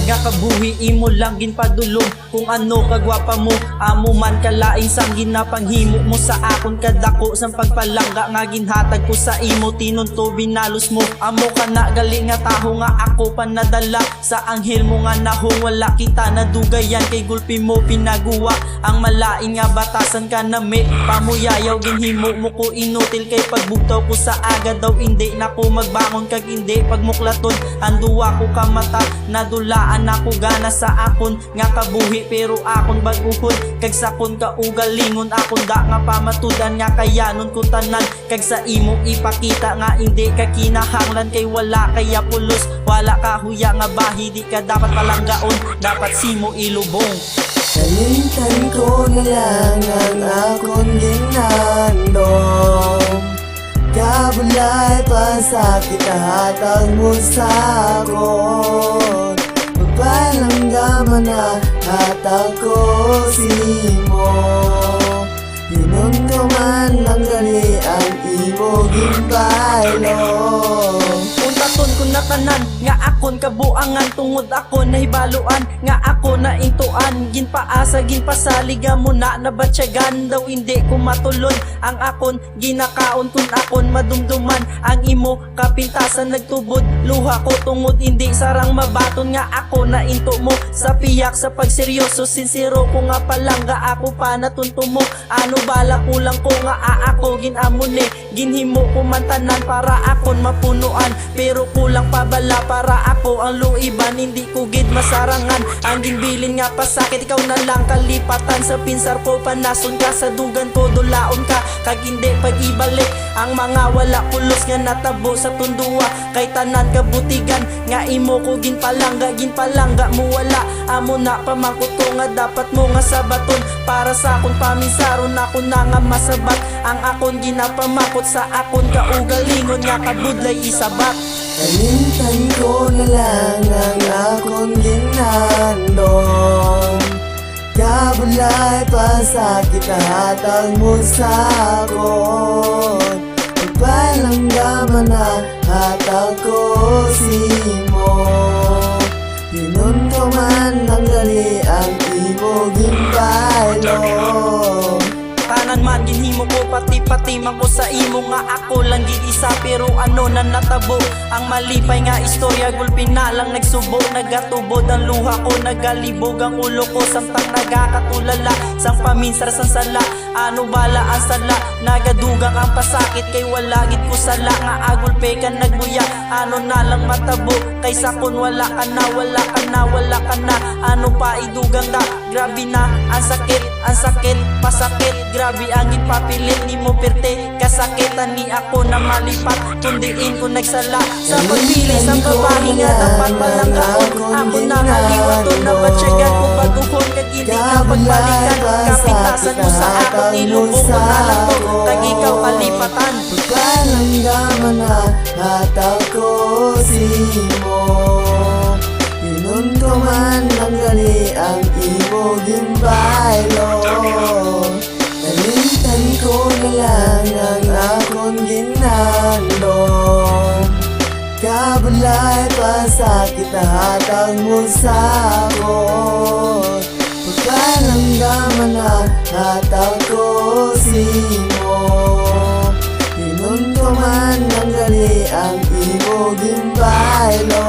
nga kabuhi imo lang ginpadulong. Kung ano kagwapa mo, amo man kalain sang ginapanghimo mo sa akon kadako sang pagpalangga nga ginhatag ko sa imo tinunto binalos mo. Amo ka na galing nga taho nga ako panadala sa anghel mo nga nahong wala kita nadugayan kay gulpi mo pinaguwa ang malain nga batasan ka na may pamuyayaw ginhimo mo ko inutil kay pagbugtaw ko sa aga daw hindi na ko magbangon kag hindi pagmuklaton anduwa ko ka mata nadulaan ako gana sa akon nga kabuhi pero akon baguhon kag sakon ka ugalingon akon da nga pamatudan nga kayanon ko tanan kag sa imo ipakita nga hindi ka kinahanglan kay wala kaya pulos wala ka huya nga bahi di ka dapat palanggaon dapat simo ilubong. Kalimutan ko na lang ang akong ginandong kabulay pa sa kitahatag mo sa akon magpalanggaman na hatag ko simo hinon ko man lang gali ang imo ginbaylo. Untaton ko na tanan nga akon kabuangan tungod ako nahibaluan nga ako na intuan ginpaasa ginpasaliga mo na nabatsyagan daw hindi ko matulon ang akon ginakaon kun akon madumduman ang imo kapintasan nagtubod luha ko tungod hindi sarang mabaton nga ako na into mo sa piyak sa pagseryoso sincero ko nga palangga ako pa natunto mo ano bala kulang ko nga ako ginamon ginhimo ko mantanan para akon mapunuan pero kulang pa bala para ako ang luiban hindi ko gid masarangan ang ginbilin nga pasakit ikaw na lang kalipatan sa pinsar ko panason ka sa dugan ko dulaon ka kag hindi pag-ibalik ang mga wala pulos nga natabo sa tundua kay tanan kabutigan nga imo ko ginpalangga mo wala amo na pamangkuto nga dapat mo nga sabaton para sa akon paminsaron ako na nga masabat ang akon ginapamakot sa akon kaugalingon nga kabudlay isabat. Kalimutan ko na lang ang akong ginandong kabulay pa sa kitahatag mo sa akon magpalanggaman na hatag ko simo hinon ko man lang gali ang imo ginbaylo. Tanan man ginhimo ko pati man ko sa imo nga ako lang gid isa pero ano na natabo ang malipay nga istorya gulpi na lang nagsubo nagatubod ang luha ko nagalibog ang ulo ko samtang nagakatulala sang paminsar sang sala ano bala ang sala nagadugang ang pasakit kay wala gid ko sala nga agulpe ka nagbuya ano na lang matabo kay sakon wala ka na ano pa idugang da grabe na ang sakit pasakit grabe ang ipapilit ni mo perte kasakitan ni ako na malipat kundiin ko nagsala sa pagpili sa babae nga dapat palanggaon ako na kaliwaton na batsyagan ko baguhon kag hindi na pagbalikan kapintasan mo sa akon ilubong ko na lang to kag ikaw kalipatan magpalanggaman na hatag ko simo hinon ko man lang gali ang imo ginbaylo. Kalimutan ko na lang ang akong ginandong kabulay pa sa kitahatag mo sa akon magpalanggaman na hatag ko simo hinon ko man lang gali ang imo ginbaylo.